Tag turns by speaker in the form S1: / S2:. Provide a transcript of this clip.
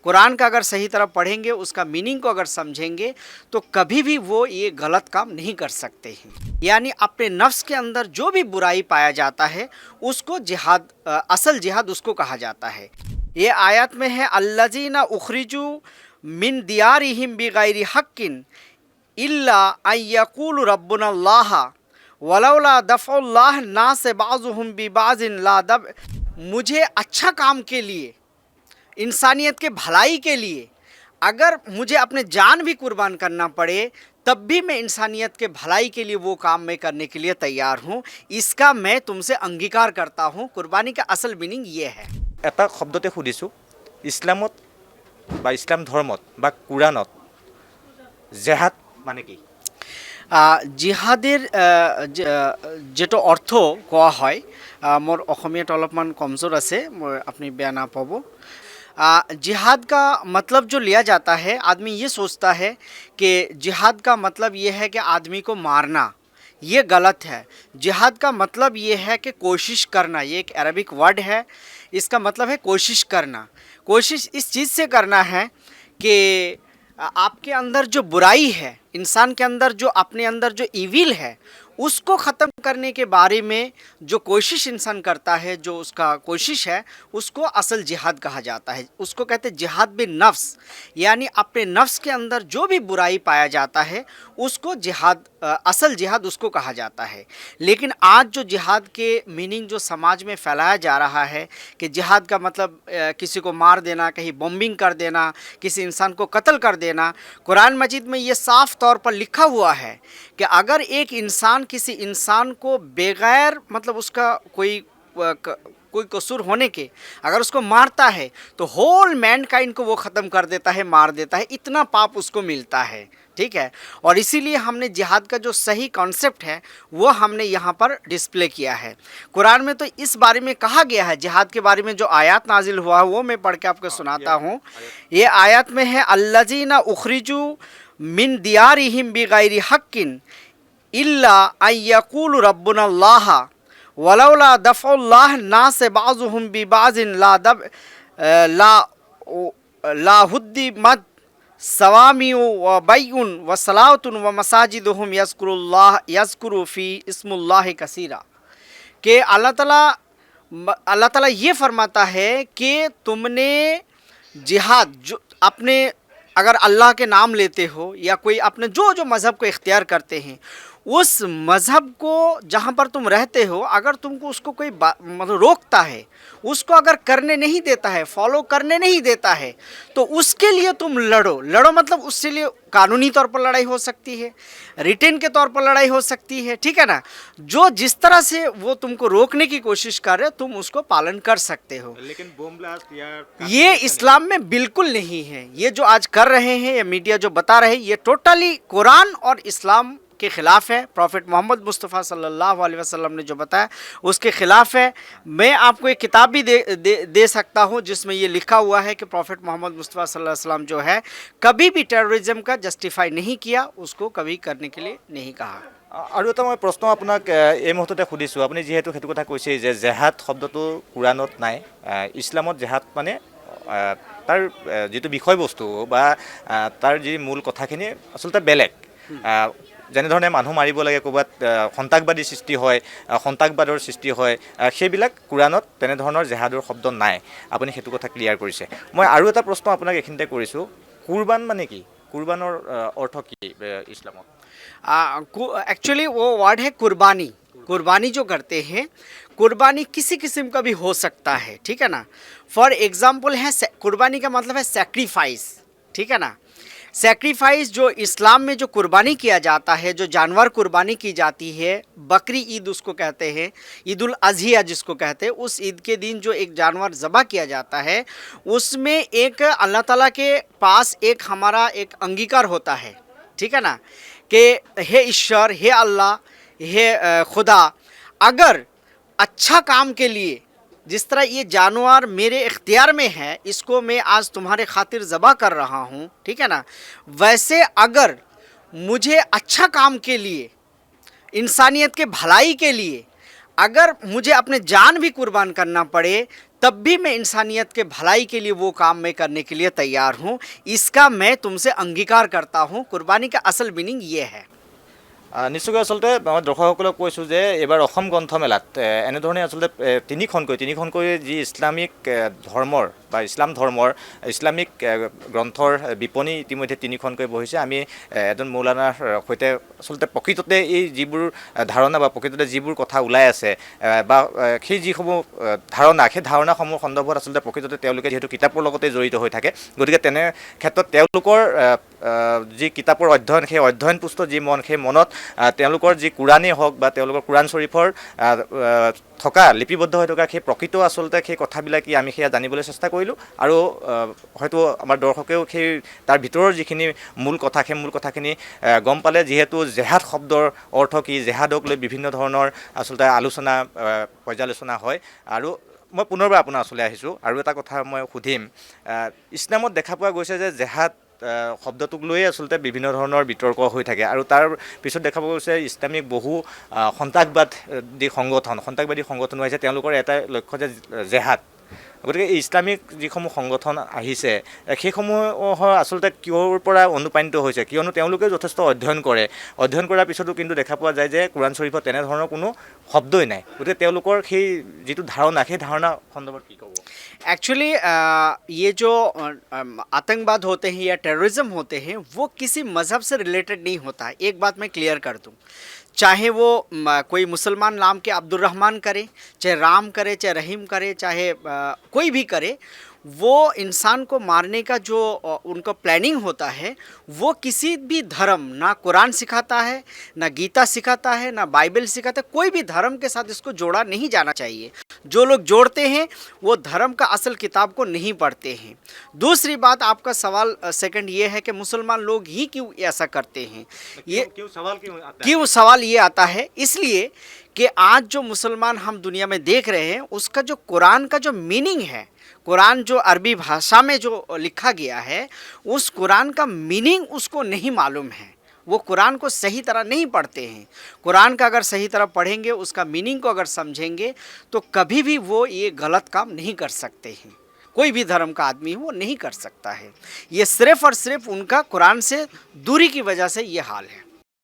S1: कुरान का अगर सही तरह पढ़ेंगे, उसका मीनिंग को अगर समझेंगे, तो कभी भी वो ये गलत काम नहीं कर सकते हैं। यानी अपने नफ्स के अंदर जो भी बुराई पाया जाता है उसको जिहाद, असल जिहाद उसको कहा जाता है। ये आयत में है अल्लज़ीना उखरिजू मिन दियारिहिम बिगैरि हक्किन इल्ला अय्यक़ूलु रब्बुनल्लाह वलौला दफ़उल्लाह नास बाज़ुहुम बिबाज़िन ला दब। मुझे अच्छा काम के लिए, इंसानियत के भलाई के लिए अगर मुझे अपने जान भी कुर्बान करना पड़े, तब भी मैं इंसानियत के भलाई के लिए वो काम मैं करने के लिए तैयार हूँ। इसका मैं तुमसे अंगीकार करता हूँ। कुर्बानी का असल मीनिंग ये है।
S2: এটা শব্দতে সুধিছোঁ, ইছলামত বা ইছলাম ধৰ্মত বা কুৰাণত জেহাদ মানে কি?
S1: জিহাদের যেটো অর্থ কোৱা হয়, মোৰ অসমীয়াত অলপমান কমজোर আছে, মই আপুনি বেয়া নাপাব। जिहाद का मतलब जो लिया जाता है, आदमी ये सोचता है कि जिहाद का मतलब ये है कि आदमी को मारना। ये गलत है। जिहाद का मतलब ये है कि कोशिश करना। ये एक अरबिक वर्ड है, इसका मतलब है कोशिश करना। कोशिश इस चीज़ से करना है कि आपके अंदर जो बुराई है, इंसान के अंदर जो अपने अंदर जो ईविल है, उसको ख़त्म करने के बारे में जो कोशिश इंसान करता है, जो उसका कोशिश है, उसको असल जिहाद कहा जाता है। उसको कहते हैं जिहाद बिन नफ्स। यानी अपने नफ्स के अंदर जो भी बुराई पाया जाता है उसको जिहाद, असल जिहाद उसको कहा जाता है। लेकिन आज जो जिहाद के मीनिंग जो समाज में फैलाया जा रहा है कि जिहाद का मतलब किसी को मार देना, कहीं बॉम्बिंग कर देना, किसी इंसान को कत्ल कर देना। कुरान मजीद में ये साफ़ तौर पर लिखा हुआ है कि अगर एक इंसान किसी इंसान को बगैर मतलब उसका कोई कसूर होने के अगर उसको मारता है, तो होल मैनकाइंड को वो ख़त्म कर देता है, मार देता है। इतना पाप उसको मिलता है। ठीक है। और इसीलिए हमने जिहाद का जो सही कॉन्सेप्ट है वो हमने यहाँ पर डिस्प्ले किया है। कुरान में तो इस बारे में कहा गया है, जिहाद के बारे में जो आयत नाजिल हुआ है वो मैं पढ़ के आपको सुनाता हूँ। ये आयत में है अल्लज़ीना उखरिजू मिन दियारिहिम बिगैरि हक्किन इल्ला अय्यक़ूलु रब्बुनल्लाह वलौला दफ़उल्लाह नास बाज़ुहुम बिबाज़िन ला हुद्दिमत सवामिउ व बैउन व सलावतुन व मसाजिदुहुम यज़कुरु फ़ी इस्मुल्लाह कसीरा। कि अल्लाह ताला ये फरमाता है कि तुमने जिहाद जो अपने अगर अल्लाह के नाम लेते हो या कोई अपने जो मज़हब को इख्तियार करते हैं, उस मज़हब को जहाँ पर तुम रहते हो, अगर तुमको उसको कोई मतलब रोकता है, उसको अगर करने नहीं देता है, फॉलो करने नहीं देता है, तो उसके लिए तुम लड़ो मतलब उसके लिए कानूनी तौर पर लड़ाई हो सकती है, रिटेन के तौर पर लड़ाई हो सकती है। ठीक है ना। जो जिस तरह से वो तुमको रोकने की कोशिश कर रहे हो, तुम उसको पालन कर सकते हो।
S2: लेकिन बम ब्लास्ट या
S1: ये इस्लाम में बिल्कुल नहीं है। ये जो आज कर रहे हैं या मीडिया जो बता रहे हैं, ये टोटली कुरान और इस्लाम के ख़िलाफ़ है। प्रॉफिट मोहम्मद मुस्तफ़ा सल्लल्लाहु अलैहि वसल्लम ने जो बताया उसके ख़िलाफ़ है। मैं आपको एक किताब भी दे सकता हूँ जिसमें ये लिखा हुआ है कि प्रॉफिट मोहम्मद मुस्तफ़ा सल्लल्लाहु अलैहि वसल्लम जो है कभी भी टेररिज्म का जस्टिफाई नहीं किया, उसको कभी करने के लिए नहीं कहा।
S2: আৰু এটা মই প্ৰশ্ন আপোনাক এই মুহূৰ্ততে সুধিছোঁ, আপুনি যিহেতু সেইটো কথা কৈছে যে জেহাদ শব্দটো কুৰাণত নাই, ইছলামত জেহাদ মানে তাৰ যিটো বিষয়বস্তু বা তাৰ যি মূল কথাখিনি আচলতে বেলেগ। যেনেধৰণে মানুহ মাৰিব লাগে, ক'ৰবাত সন্ত্ৰাসবাদী সৃষ্টি হয়, সন্ত্ৰাসবাদৰ সৃষ্টি হয়, সেইবিলাক কুৰাণত তেনেধৰণৰ জেহাদৰ শব্দ নাই। আপুনি সেইটো কথা ক্লিয়াৰ কৰিছে। মই আৰু এটা প্ৰশ্ন আপোনাক এইখিনিতে কৰিছোঁ, কুৰবান মানে কি? কুৰবানৰ अर्थ কি ইছলামত?
S1: एक्चुअली वो वर्ड है कुर्बानी। कुर्बानी जो करते हैं, कुर्बानी किसी किस्म का भी हो सकता है। ठीक है ना। फॉर एग्ज़ाम्पल है, कुर्बानी का मतलब है सेक्रीफाइस। ठीक है ना। सेक्रीफाइस जो इस्लाम में जो कुर्बानी किया जाता है, जो जानवर कुर्बानी की जाती है, बकरी ईद उसको कहते हैं, ईद उल अज़हिया जिसको कहते हैं, उस ईद के दिन जो एक जानवर ज़बह किया जाता है, उसमें एक अल्लाह ताला के पास एक हमारा एक अंगीकार होता है। ठीक है ना। कि हे ईश्वर, हे अल्लाह, हे खुदा, अगर अच्छा काम के लिए जिस तरह ये जानवर मेरे इख्तियार में है, इसको मैं आज तुम्हारे खातिर ज़बह कर रहा हूँ, ठीक है ना, वैसे अगर मुझे अच्छा काम के लिए, इंसानियत के भलाई के लिए अगर मुझे अपने जान भी कुर्बान करना पड़े, तब भी मैं इंसानियत के भलाई के लिए वो काम मैं करने के लिए तैयार हूँ। इसका मैं तुमसे अंगीकार करता हूँ। कुर्बानी का असल मीनिंग ये है।
S2: নিশ্চয়কৈ আচলতে মই দৰ্শকসকলক কৈছোঁ যে এইবাৰ অসম গ্ৰন্থমেলাত এনেধৰণে আচলতে তিনিখনকৈ যি ইছলামিক ধৰ্মৰ বা ইছলাম ধৰ্মৰ ইছলামিক গ্ৰন্থৰ বিপণী ইতিমধ্যে তিনিখনকৈ বহিছে। আমি এজন মৌলানাৰ সৈতে আচলতে প্ৰকৃততে এই যিবোৰ ধাৰণা বা প্ৰকৃততে যিবোৰ কথা ওলাই আছে বা সেই যিসমূহ ধাৰণা, সেই ধাৰণাসমূহ সন্দৰ্ভত আচলতে প্ৰকৃততে তেওঁলোকে যিহেতু কিতাপৰ লগতে জড়িত হৈ থাকে, গতিকে তেনে ক্ষেত্ৰত তেওঁলোকৰ যি কিতাপৰ অধ্যয়ন, সেই অধ্যয়নপুষ্ট যি মন, সেই মনত তেওঁলোকৰ যি কোৰাণেই হওক বা তেওঁলোকৰ কোৰাণ শ্বৰীফৰ থকা লিপিবদ্ধ হৈ থকা সেই প্ৰকৃত আচলতে সেই কথাবিলাক আমি সেয়া জানিবলৈ চেষ্টা কৰিলোঁ। আৰু হয়তো আমাৰ দৰ্শকেও সেই তাৰ ভিতৰৰ যিখিনি মূল কথা, সেই মূল কথাখিনি গম পালে। যিহেতু জেহাদ শব্দৰ অৰ্থ কি, জেহাদক লৈ বিভিন্ন ধৰণৰ আচলতে আলোচনা পৰ্যালোচনা হয়। আৰু মই পুনৰবাৰ আপোনাৰ ওচৰলৈ আহিছোঁ আৰু এটা কথা মই সুধিম। ইছলামত দেখা পোৱা গৈছে যে জেহাদ শব্দটোক লৈয়ে আচলতে বিভিন্ন ধৰণৰ বিতৰ্ক হৈ থাকে আৰু তাৰ পিছত দেখা পোৱা গৈছে ইছলামিক বহু সন্ত্ৰাসবাদী সংগঠন আহিছে, তেওঁলোকৰ এটা লক্ষ্য যে জেহাদ। গতিকে ইছলামিক যিসমূহ সংগঠন আহিছে সেইসমূহৰ আচলতে কিহৰ পৰা অনুপ্ৰাণিত হৈছে, কিয়নো তেওঁলোকে যথেষ্ট অধ্যয়ন কৰে, অধ্যয়ন কৰাৰ পিছতো কিন্তু দেখা পোৱা যায় যে কোৰাণ শ্বৰীফত তেনেধৰণৰ কোনো শব্দই নাই। গতিকে তেওঁলোকৰ সেই যিটো ধাৰণা, সেই ধাৰণা সন্দৰ্ভত কি ক'ব?
S1: एक्चुअली ये जो आतंकवाद होते हैं या टेररिज्म होते हैं वो किसी मज़हब से रिलेटेड नहीं होता है। एक बात मैं क्लियर कर दूं, चाहे वो कोई मुसलमान नाम के अब्दुल रहमान करे, चाहे राम करे, चाहे रहीम करे, चाहे कोई भी करे, वो इंसान को मारने का जो उनका प्लानिंग होता है वो किसी भी धर्म, ना कुरान सिखाता है, ना गीता सिखाता है, ना बाइबल सिखाता है, कोई भी धर्म के साथ इसको जोड़ा नहीं जाना चाहिए। जो लोग जोड़ते हैं वो धर्म का असल किताब को नहीं पढ़ते हैं। दूसरी बात, आपका सवाल सेकंड ये है कि मुसलमान लोग ही क्यों ऐसा करते हैं। ये क्यों सवाल ये आता है, इसलिए कि आज जो मुसलमान हम दुनिया में देख रहे हैं उसका जो कुरान का जो मीनिंग है, कुरान जो अरबी भाषा में जो लिखा गया है, उस कुरान का मीनिंग उसको नहीं मालूम है। वो कुरान को सही तरह नहीं पढ़ते हैं। कुरान का अगर सही तरह पढ़ेंगे, उसका मीनिंग को अगर समझेंगे, तो कभी भी वो ये गलत काम नहीं कर सकते हैं। कोई भी धर्म का आदमी वो नहीं कर सकता है। ये सिर्फ़ और सिर्फ उनका कुरान से दूरी की वजह से ये हाल है।